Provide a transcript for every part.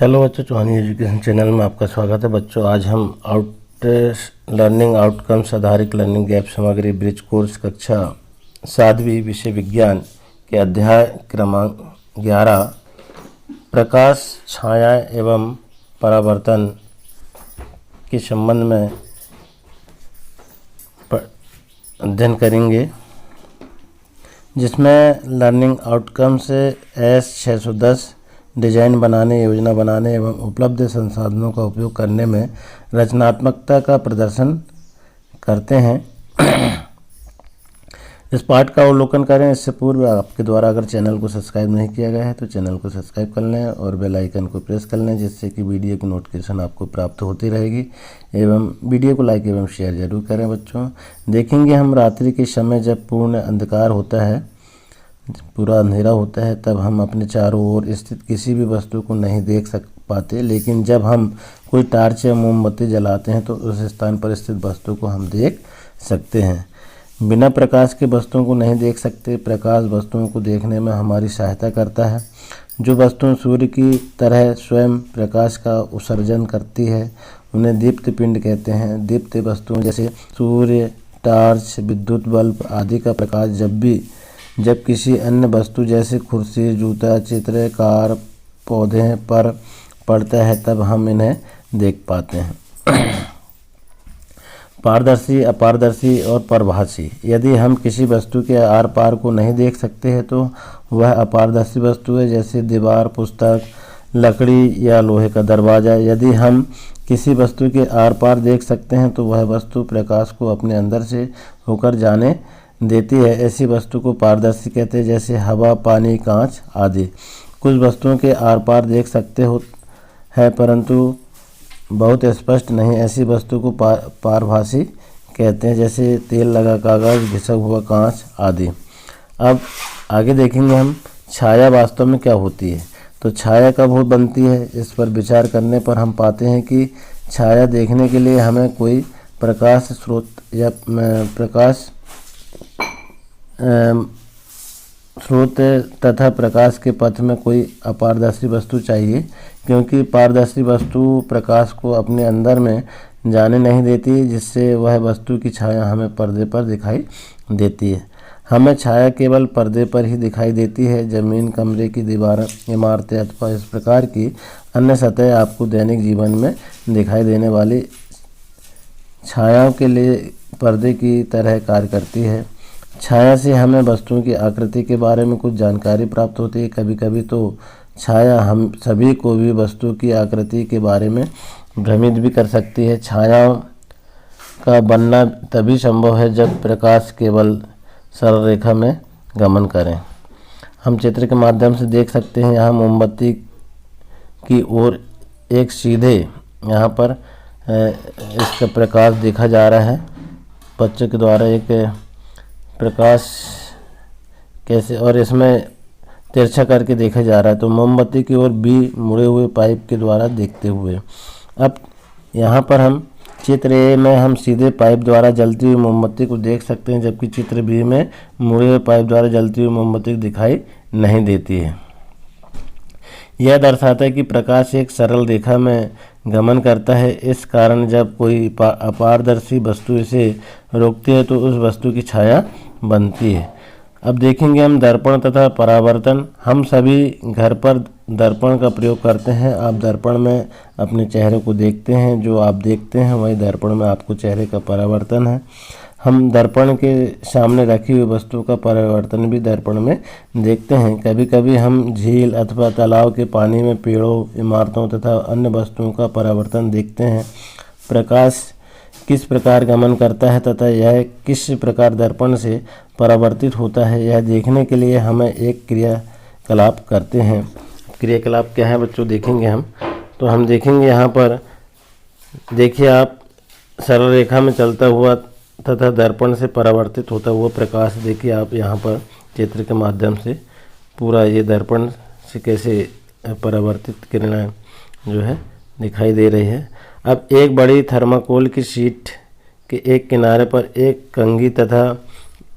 Hello बच्चों, चौहानी education channel में आपका स्वागत है। बच्चों, आज हम लर्निंग आउटकम्स आधारित लर्निंग गैप सामग्री ब्रिज कोर्स कक्षा 7वीं विषय विज्ञान के अध्याय क्रमांक 11 प्रकाश, छाया एवं परावर्तन के संबंध में अध्ययन करेंगे, जिसमें लर्निंग आउटकम्स S610 डिजाइन बनाने, योजना बनाने एवं उपलब्ध संसाधनों का उपयोग करने में रचनात्मकता का प्रदर्शन करते हैं। इस पाठ का अवलोकन करें। इससे पूर्व आपके द्वारा अगर चैनल को सब्सक्राइब नहीं किया गया है तो चैनल को सब्सक्राइब कर लें और बेल आइकन को प्रेस कर लें, जिससे कि वीडियो की नोटिफिकेशन आपको प्राप्त होती रहेगी। एवं वीडियो को लाइक एवं शेयर जरूर करें। बच्चों, देखेंगे हम रात्रि के समय जब पूर्ण अंधकार होता है, पूरा अंधेरा होता है, तब हम अपने चारों ओर स्थित किसी भी वस्तु को नहीं देख पाते, लेकिन जब हम कोई टार्च या मोमबत्ती जलाते हैं तो उस स्थान पर स्थित वस्तु को हम देख सकते हैं। बिना प्रकाश के वस्तुओं को नहीं देख सकते। प्रकाश वस्तुओं को देखने में हमारी सहायता करता है। जो वस्तुएं सूर्य की तरह स्वयं प्रकाश का उत्सर्जन करती है उन्हें दीप्त पिंड कहते हैं। दीप्त वस्तुओं जैसे सूर्य, टार्च, विद्युत बल्ब आदि का प्रकाश जब किसी अन्य वस्तु जैसे कुर्सी, जूता, चित्र, कार, पौधे पर पड़ता है तब हम इन्हें देख पाते हैं। पारदर्शी, अपारदर्शी और परभासी। यदि हम किसी वस्तु के आर पार को नहीं देख सकते हैं तो वह अपारदर्शी वस्तु है, जैसे दीवार, पुस्तक, लकड़ी या लोहे का दरवाज़ा। यदि हम किसी वस्तु के आर पार देख सकते हैं तो वह वस्तु प्रकाश को अपने अंदर से होकर जाने देती है। ऐसी वस्तु को पारदर्शी कहते हैं, जैसे हवा, पानी, कांच आदि। कुछ वस्तुओं के आर पार देख सकते है परंतु बहुत स्पष्ट नहीं, ऐसी वस्तु को पारभासी कहते हैं, जैसे तेल लगा कागज, घिसा हुआ कांच आदि। अब आगे देखेंगे हम छाया वास्तव में क्या होती है। तो छाया कब बनती है, इस पर विचार करने पर हम पाते हैं कि छाया देखने के लिए हमें कोई प्रकाश स्रोत या प्रकाश स्रोत तथा प्रकाश के पथ में कोई अपारदर्शी वस्तु चाहिए, क्योंकि पारदर्शी वस्तु प्रकाश को अपने अंदर में जाने नहीं देती, जिससे वह वस्तु की छाया हमें पर्दे पर दिखाई देती है। हमें छाया केवल पर्दे पर ही दिखाई देती है। जमीन, कमरे की दीवार, इमारतें अथवा इस प्रकार की अन्य सतह आपको दैनिक जीवन में दिखाई देने वाली छायाओं के लिए पर्दे की तरह कार्य करती है। छाया से हमें वस्तुओं की आकृति के बारे में कुछ जानकारी प्राप्त होती है। कभी कभी तो छाया हम सभी को भी वस्तु की आकृति के बारे में भ्रमित भी कर सकती है। छायाओं का बनना तभी संभव है जब प्रकाश केवल सरल रेखा में गमन करें। हम चित्र के माध्यम से देख सकते हैं, यहाँ मोमबत्ती की ओर एक सीधे यहाँ पर इसका प्रकाश देखा जा रहा है। बच्चों के द्वारा एक प्रकाश कैसे, और इसमें तिरछा करके देखा जा रहा है, तो मोमबत्ती की ओर बी मुड़े हुए पाइप के द्वारा देखते हुए। अब यहाँ पर हम चित्र ए में हम सीधे पाइप द्वारा जलती हुई मोमबत्ती को देख सकते हैं, जबकि चित्र बी में मुड़े हुए पाइप द्वारा जलती हुई मोमबत्ती दिखाई नहीं देती है। यह दर्शाता है कि प्रकाश एक सरल रेखा में गमन करता है। इस कारण जब कोई अपारदर्शी वस्तु इसे रोकती है तो उस वस्तु की छाया बनती है। अब देखेंगे हम दर्पण तथा परावर्तन। हम सभी घर पर दर्पण का प्रयोग करते हैं। आप दर्पण में अपने चेहरे को देखते हैं, जो आप देखते हैं वही दर्पण में आपको चेहरे का परावर्तन है। हम दर्पण के सामने रखी हुई वस्तु का परावर्तन भी दर्पण में देखते हैं। कभी कभी हम झील अथवा तालाब के पानी में पेड़ों, इमारतों तथा अन्य वस्तुओं का परावर्तन देखते हैं। प्रकाश किस प्रकार गमन करता है तथा यह किस प्रकार दर्पण से परावर्तित होता है, यह देखने के लिए हमें एक क्रियाकलाप करते हैं। क्रियाकलाप क्या है बच्चों, देखेंगे हम। तो हम देखेंगे यहाँ पर, देखिए आप, सरल रेखा में चलता हुआ तथा दर्पण से परावर्तित होता हुआ प्रकाश देखिए आप यहाँ पर चित्र के माध्यम से पूरा ये दर्पण से कैसे परावर्तित किरणें जो है दिखाई दे रही है। अब एक बड़ी थर्माकोल की शीट के एक किनारे पर एक कंघी तथा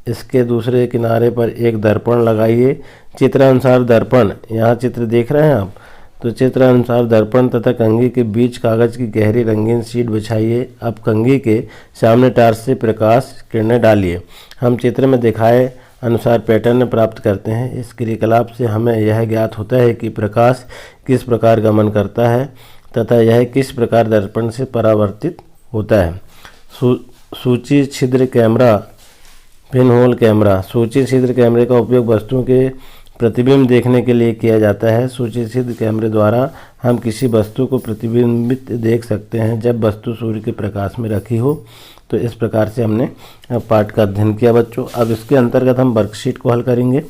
इसके दूसरे किनारे पर एक दर्पण लगाइए। चित्रानुसार दर्पण, यहाँ चित्र देख रहे हैं आप, तो चित्र अनुसार दर्पण तथा कंघी के बीच कागज की गहरी रंगीन शीट बिछाइए। अब कंघी के सामने टार्च से प्रकाश किरणें डालिए। हम चित्र में दिखाए अनुसार पैटर्न प्राप्त करते हैं। इस क्रियाकलाप से हमें यह ज्ञात होता है कि प्रकाश किस प्रकार गमन करता है तथा यह किस प्रकार दर्पण से परावर्तित होता है। सूची छिद्र कैमरा, पिनहोल कैमरा। सूची छिद्र कैमरे का उपयोग वस्तुओं के प्रतिबिंब देखने के लिए किया जाता है। सूची छिद्र कैमरे द्वारा हम किसी वस्तु को प्रतिबिंबित देख सकते हैं जब वस्तु सूर्य के प्रकाश में रखी हो। तो इस प्रकार से हमने पाठ का अध्ययन किया बच्चों। अब इसके अंतर्गत हम वर्कशीट को हल करेंगे।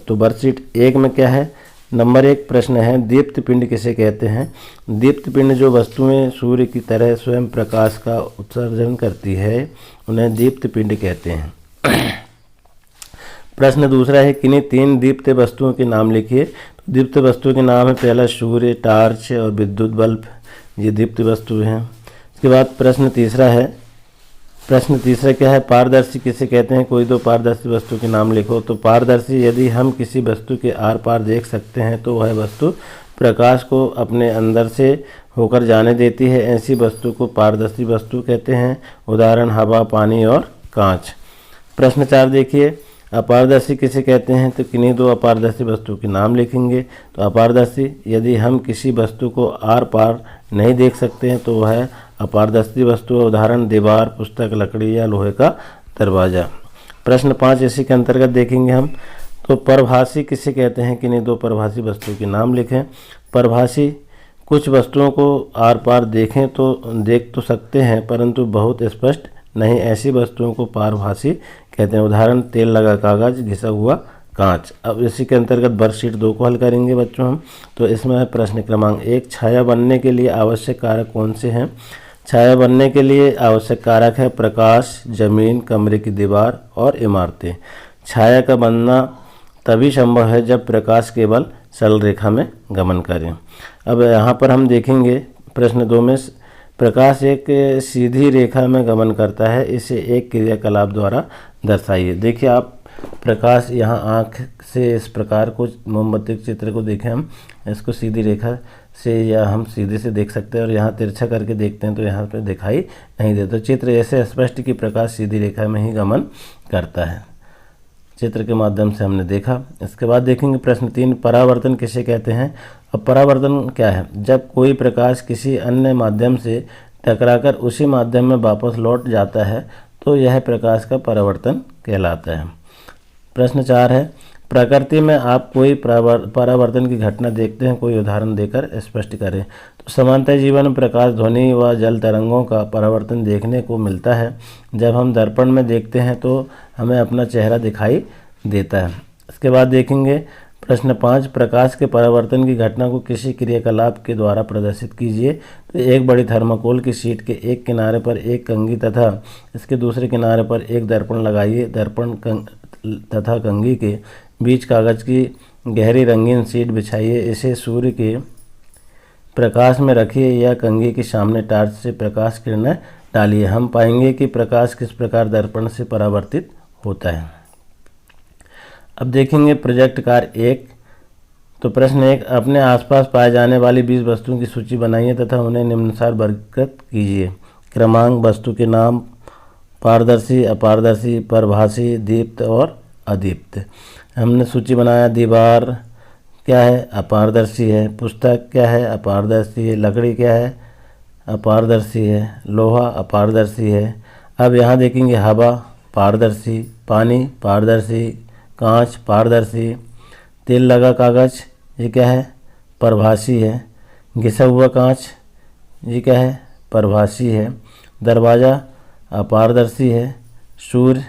तो वर्कशीट 1 में क्या है, नंबर 1 प्रश्न है, दीप्त पिंड किसे कहते हैं। दीप्त पिंड जो वस्तुएं सूर्य की तरह स्वयं प्रकाश का उत्सर्जन करती है उन्हें दीप्त पिंड कहते हैं। प्रश्न दूसरा है, किन्हीं 3 दीप्त वस्तुओं के नाम लिखिए। तो दीप्त वस्तुओं के नाम है, पहला सूर्य, टार्च और विद्युत बल्ब, ये दीप्त वस्तु हैं। इसके बाद प्रश्न तीसरा क्या है, पारदर्शी किसे कहते हैं। कोई 2 पारदर्शी वस्तु के नाम लिखो। तो पारदर्शी, यदि हम किसी वस्तु के आर पार देख सकते हैं तो वह वस्तु प्रकाश को अपने अंदर से होकर जाने देती है। ऐसी वस्तु को पारदर्शी वस्तु कहते हैं। उदाहरण हवा, पानी और कांच। प्रश्न 4 देखिए, अपारदर्शी किसे कहते हैं। तो किन्हीं 2 अपारदर्शी वस्तु के नाम लिखेंगे। तो अपारदर्शी, यदि हम किसी वस्तु को आर पार नहीं देख सकते हैं तो वह अपारदर्शी वस्तु है। उदाहरण दीवार, पुस्तक, लकड़ी या लोहे का दरवाजा। प्रश्न 5 इसी के अंतर्गत देखेंगे हम। तो परभासी किसे कहते हैं। किन्हीं 2 परभासी वस्तु के नाम लिखें। परभासी, कुछ वस्तुओं को आर पार देख तो सकते हैं परंतु बहुत स्पष्ट नहीं, ऐसी वस्तुओं को पारभासी कहते हैं। उदाहरण तेल लगा कागज, घिसा हुआ कांच। अब इसी के अंतर्गत वर्कशीट 2 को हल करेंगे बच्चों हम। तो इसमें है प्रश्न क्रमांक 1, छाया बनने के लिए आवश्यक कारक कौन से हैं। छाया बनने के लिए आवश्यक कारक है प्रकाश, जमीन, कमरे की दीवार और इमारतें। छाया का बनना तभी संभव है जब प्रकाश केवल सरल रेखा में गमन करें। अब यहाँ पर हम देखेंगे प्रश्न 2 में, प्रकाश एक सीधी रेखा में गमन करता है, इसे एक क्रियाकलाप द्वारा दर्शाइए। देखिए आप, प्रकाश यहाँ आँख से इस प्रकार को मोमबत्ती के चित्र को देखें हम, इसको सीधी रेखा से या हम सीधे से देख सकते हैं और यहाँ तिरछा करके देखते हैं तो यहाँ पे दिखाई नहीं देता। तो चित्र ऐसे स्पष्ट कि प्रकाश सीधी रेखा में ही गमन करता है। चित्र के माध्यम से हमने देखा। इसके बाद देखेंगे प्रश्न 3, परावर्तन किसे कहते हैं। अब परावर्तन क्या है, जब कोई प्रकाश किसी अन्य माध्यम से टकराकर उसी माध्यम में वापस लौट जाता है तो यह प्रकाश का परावर्तन कहलाता है। प्रश्न 4 है, प्रकृति में आप कोई परावर्तन की घटना देखते हैं, कोई उदाहरण देकर स्पष्ट करें। तो सामान्यतः जीवन में प्रकाश, ध्वनि व जल तरंगों का परावर्तन देखने को मिलता है। जब हम दर्पण में देखते हैं तो हमें अपना चेहरा दिखाई देता है। इसके बाद देखेंगे प्रश्न 5, प्रकाश के परावर्तन की घटना को किसी क्रियाकलाप के द्वारा प्रदर्शित कीजिए। तो एक बड़ी थर्माकोल की शीट के एक किनारे पर एक कंघी तथा इसके दूसरे किनारे पर एक दर्पण लगाइए। दर्पण तथा कंघी के बीच कागज की गहरी रंगीन शीट बिछाइए। इसे सूर्य के प्रकाश में रखिए या कंघी के सामने टार्च से प्रकाश किरणें डालिए। हम पाएंगे कि प्रकाश किस प्रकार दर्पण से परावर्तित होता है। अब देखेंगे प्रोजेक्ट कार्य 1। तो प्रश्न 1, अपने आसपास पाए जाने वाली 20 वस्तुओं की सूची बनाइए तथा उन्हें निम्नानुसार वर्गीकृत कीजिए। क्रमांक, वस्तु के नाम, पारदर्शी, अपारदर्शी, परभासी, दीप्त और अदीप्त। हमने सूची बनाया। दीवार क्या है, अपारदर्शी है। पुस्तक क्या है, अपारदर्शी है। लकड़ी क्या है, अपारदर्शी है। लोहा अपारदर्शी है। अब यहाँ देखेंगे हवा पारदर्शी, पानी पारदर्शी, कांच पारदर्शी, तेल लगा कागज ये क्या है, परभासी है। घिसा हुआ कांच ये क्या है, परभासी है। दरवाज़ा अपारदर्शी है। सूर्य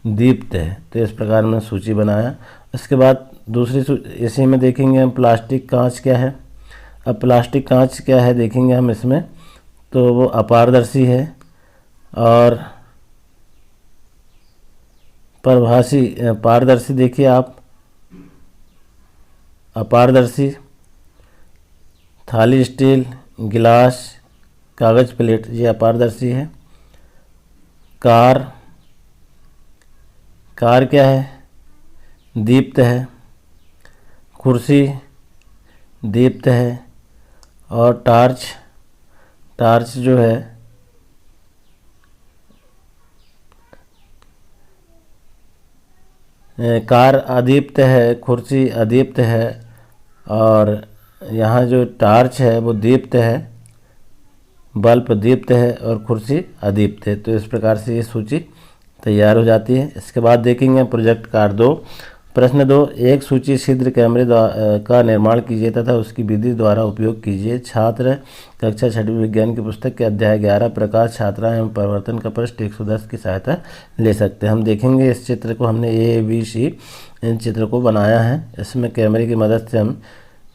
दीप्त है। तो इस प्रकार में सूची बनाया। इसके बाद दूसरी इसी में देखेंगे हम प्लास्टिक कांच क्या है। अब प्लास्टिक कांच क्या है देखेंगे हम इसमें, तो वो अपारदर्शी है और परभासी पारदर्शी। देखिए आप, अपारदर्शी थाली, स्टील, गिलास, कागज प्लेट ये अपारदर्शी है। कार क्या है, दीप्त है। कुर्सी दीप्त है। और टार्च जो है कार अदीप्त है, कुर्सी अदीप्त है, और यहाँ जो टार्च है वो दीप्त है, बल्ब दीप्त है और कुर्सी अदीप्त है। तो इस प्रकार से ये सूची तैयार हो जाती है। इसके बाद देखेंगे प्रोजेक्ट कार्य 2। प्रश्न 2, एक सूची छिद्र कैमरे का निर्माण कीजिए तथा उसकी विधि द्वारा उपयोग कीजिए। छात्र कक्षा 6वीं विज्ञान की पुस्तक के अध्याय 11 प्रकाश, छात्रा एवं परिवर्तन का पृष्ठ 110 की सहायता ले सकते हैं। हम देखेंगे इस चित्र को, हमने A, B, C इन चित्र को बनाया है। इसमें कैमरे की मदद से हम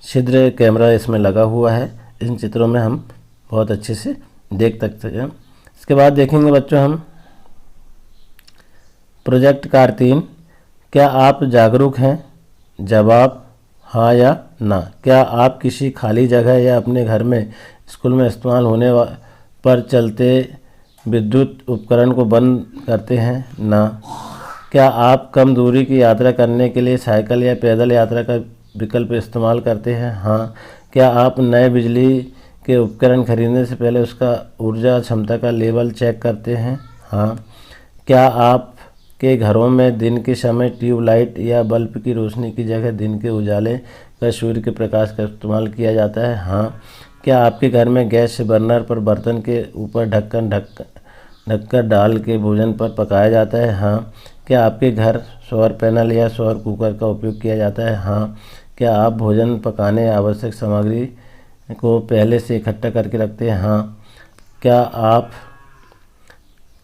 छिद्र कैमरा इसमें लगा हुआ है, इन चित्रों में हम बहुत अच्छे से देख सकते हैं। इसके बाद देखेंगे बच्चों हम प्रोजेक्ट कार्य 3, क्या आप जागरूक हैं? जवाब हाँ या ना। क्या आप किसी खाली जगह या अपने घर में, स्कूल में इस्तेमाल होने पर चलते विद्युत उपकरण को बंद करते हैं? ना। क्या आप कम दूरी की यात्रा करने के लिए साइकिल या पैदल यात्रा का विकल्प इस्तेमाल करते हैं? हाँ। क्या आप नए बिजली के उपकरण खरीदने से पहले उसका ऊर्जा क्षमता का लेवल चेक करते हैं? हाँ। क्या आप के घरों में दिन के समय ट्यूबलाइट या बल्ब की रोशनी की जगह दिन के उजाले का सूर्य के प्रकाश का इस्तेमाल किया जाता है? हाँ। क्या आपके घर में गैस बर्नर पर बर्तन के ऊपर ढक्कन डाल के भोजन पर पकाया जाता है? हाँ। क्या आपके घर सौर पैनल या सौर कुकर का उपयोग किया जाता है? हाँ। क्या आप भोजन पकाने आवश्यक सामग्री को पहले से इकट्ठा करके रखते हैं? हाँ। क्या आप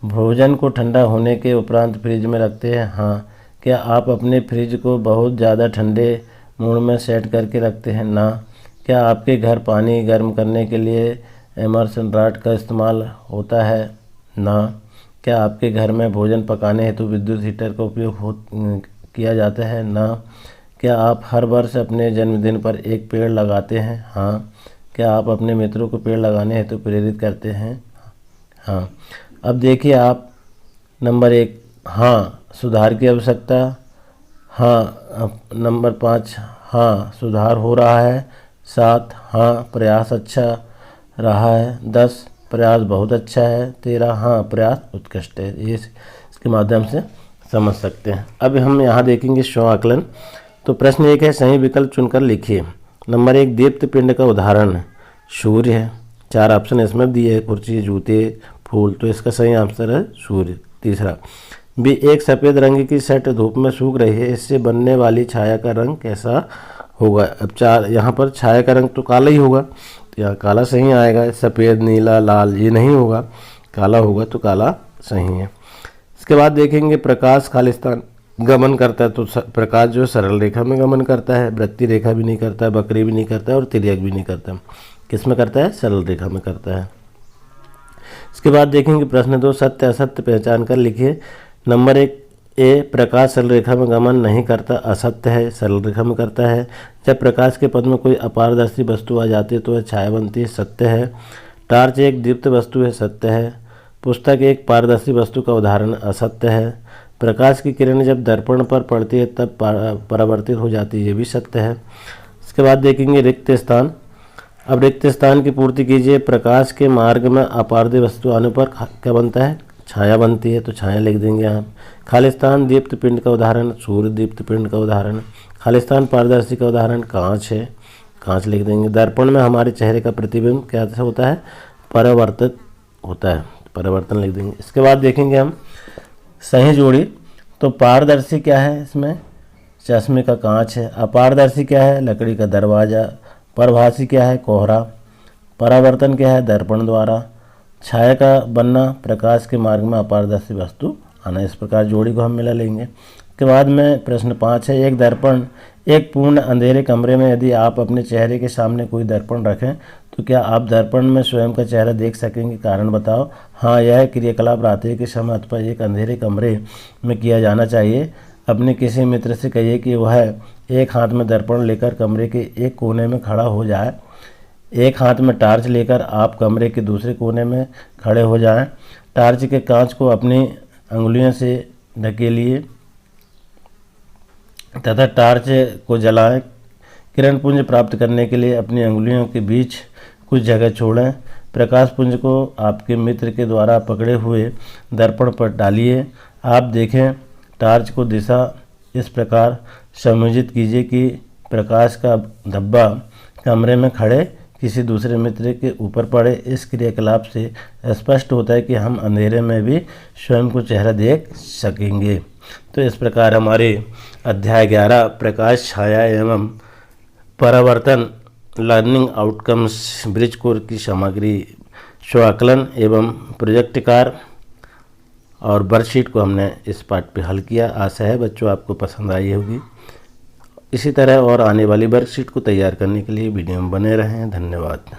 भोजन को ठंडा होने के उपरांत फ्रिज में रखते हैं? हाँ। क्या आप अपने फ्रिज को बहुत ज़्यादा ठंडे मोड में सेट करके रखते हैं? ना। क्या आपके घर पानी गर्म करने के लिए इमर्शन रॉड का इस्तेमाल होता है? ना। क्या आपके घर में भोजन पकाने हेतु विद्युत हीटर का उपयोग किया जाता है? ना। क्या आप हर वर्ष अपने जन्मदिन पर एक पेड़ लगाते हैं? हाँ। क्या आप अपने मित्रों को पेड़ लगाने हेतु प्रेरित करते हैं? हाँ। अब देखिए आप नंबर 1, हाँ सुधार की आवश्यकता, हाँ। नंबर 5, हाँ सुधार हो रहा है। 7, हाँ प्रयास अच्छा रहा है। 10, प्रयास बहुत अच्छा है। 13, हाँ प्रयास उत्कृष्ट है। ये इसके माध्यम से समझ सकते हैं। अब हम यहाँ देखेंगे स्व आकलन। तो प्रश्न 1 है, सही विकल्प चुनकर लिखिए। नंबर 1, दीप्त पिंड का उदाहरण सूर्य है। 4 ऑप्शन इसमें दिए है, कुर्सी, जूते, फूल, तो इसका सही आंसर है सूर्य। तीसरा भी, एक सफ़ेद रंग की शर्ट धूप में सूख रही है, इससे बनने वाली छाया का रंग कैसा होगा? अब 4 यहाँ पर छाया का रंग तो काला ही होगा, तो यहाँ काला सही आएगा। सफ़ेद, नीला, लाल ये नहीं होगा, काला होगा, तो काला सही है। इसके बाद देखेंगे प्रकाश खालिस्तान गमन करता है। तो प्रकाश जो सरल रेखा में गमन करता है, वृत्ति रेखा भी नहीं करता है, वक्री भी नहीं करता है और तिर्यक भी नहीं करता है। किस में करता है? सरल रेखा में करता है। इसके बाद देखेंगे प्रश्न 2, सत्य असत्य पहचान कर लिखिए। नंबर 1, ए, प्रकाश सरल रेखा में गमन नहीं करता, असत्य है, सरल रेखा में करता है। जब प्रकाश के पथ में कोई अपारदर्शी वस्तु आ जाती है तो वह छाया बनती है, सत्य है। टार्च एक दीप्त वस्तु है, सत्य है। पुस्तक एक पारदर्शी वस्तु का उदाहरण, असत्य है। प्रकाश की किरण जब दर्पण पर पड़ती है तब परावर्तित हो जाती है, ये भी सत्य है। इसके बाद देखेंगे रिक्त स्थान। अब रिक्त स्थान की पूर्ति कीजिए। प्रकाश के मार्ग में अपारदर्शी वस्तु आने पर क्या बनता है? छाया बनती है, तो छाया लिख देंगे आप। खालिस्तान दीप्त पिंड का उदाहरण, सूर्य दीप्त पिंड का उदाहरण। खालिस्तान पारदर्शी का उदाहरण कांच है, कांच लिख देंगे। दर्पण में हमारे चेहरे का प्रतिबिंब क्या होता है? परावर्तित होता है, परिवर्तन लिख देंगे। इसके बाद देखेंगे हम सही जोड़ी। तो पारदर्शी क्या है? इसमें चश्मे का कांच है। अपारदर्शी क्या है? लकड़ी का दरवाज़ा। परभासी क्या है? कोहरा। परावर्तन क्या है? दर्पण द्वारा। छाया का बनना, प्रकाश के मार्ग में अपारदर्शी वस्तु आना। इस प्रकार जोड़ी को हम मिला लेंगे। के बाद में प्रश्न 5 है, एक दर्पण, एक पूर्ण अंधेरे कमरे में यदि आप अपने चेहरे के सामने कोई दर्पण रखें तो क्या आप दर्पण में स्वयं का चेहरा देख सकेंगे? कारण बताओ। हाँ, यह क्रियाकलाप रात्रि के समय अथवा एक अंधेरे कमरे में किया जाना चाहिए। अपने किसी मित्र से कहिए कि वह एक हाथ में दर्पण लेकर कमरे के एक कोने में खड़ा हो जाए, एक हाथ में टार्च लेकर आप कमरे के दूसरे कोने में खड़े हो जाएं। टार्च के कांच को अपनी अंगुलियों से ढकेलिए तथा टार्च को जलाएं। किरण पुंज प्राप्त करने के लिए अपनी अंगुलियों के बीच कुछ जगह छोड़ें। प्रकाश पुंज को आपके मित्र के द्वारा पकड़े हुए दर्पण पर डालिए। आप देखें टार्च को दिशा इस प्रकार समायोजित कीजिए कि प्रकाश का धब्बा कमरे में खड़े किसी दूसरे मित्र के ऊपर पड़े। इस क्रियाकलाप से स्पष्ट होता है कि हम अंधेरे में भी स्वयं को चेहरा देख सकेंगे। तो इस प्रकार हमारे अध्याय 11 प्रकाश, छाया एवं परावर्तन लर्निंग आउटकम्स ब्रिज कोर्स की सामग्री, स्वाकलन एवं प्रोजेक्ट कार्य और वर्कशीट को हमने इस पाठ पे हल किया। आशा है बच्चों आपको पसंद आई होगी। इसी तरह और आने वाली वर्कशीट को तैयार करने के लिए वीडियो में बने रहें। धन्यवाद।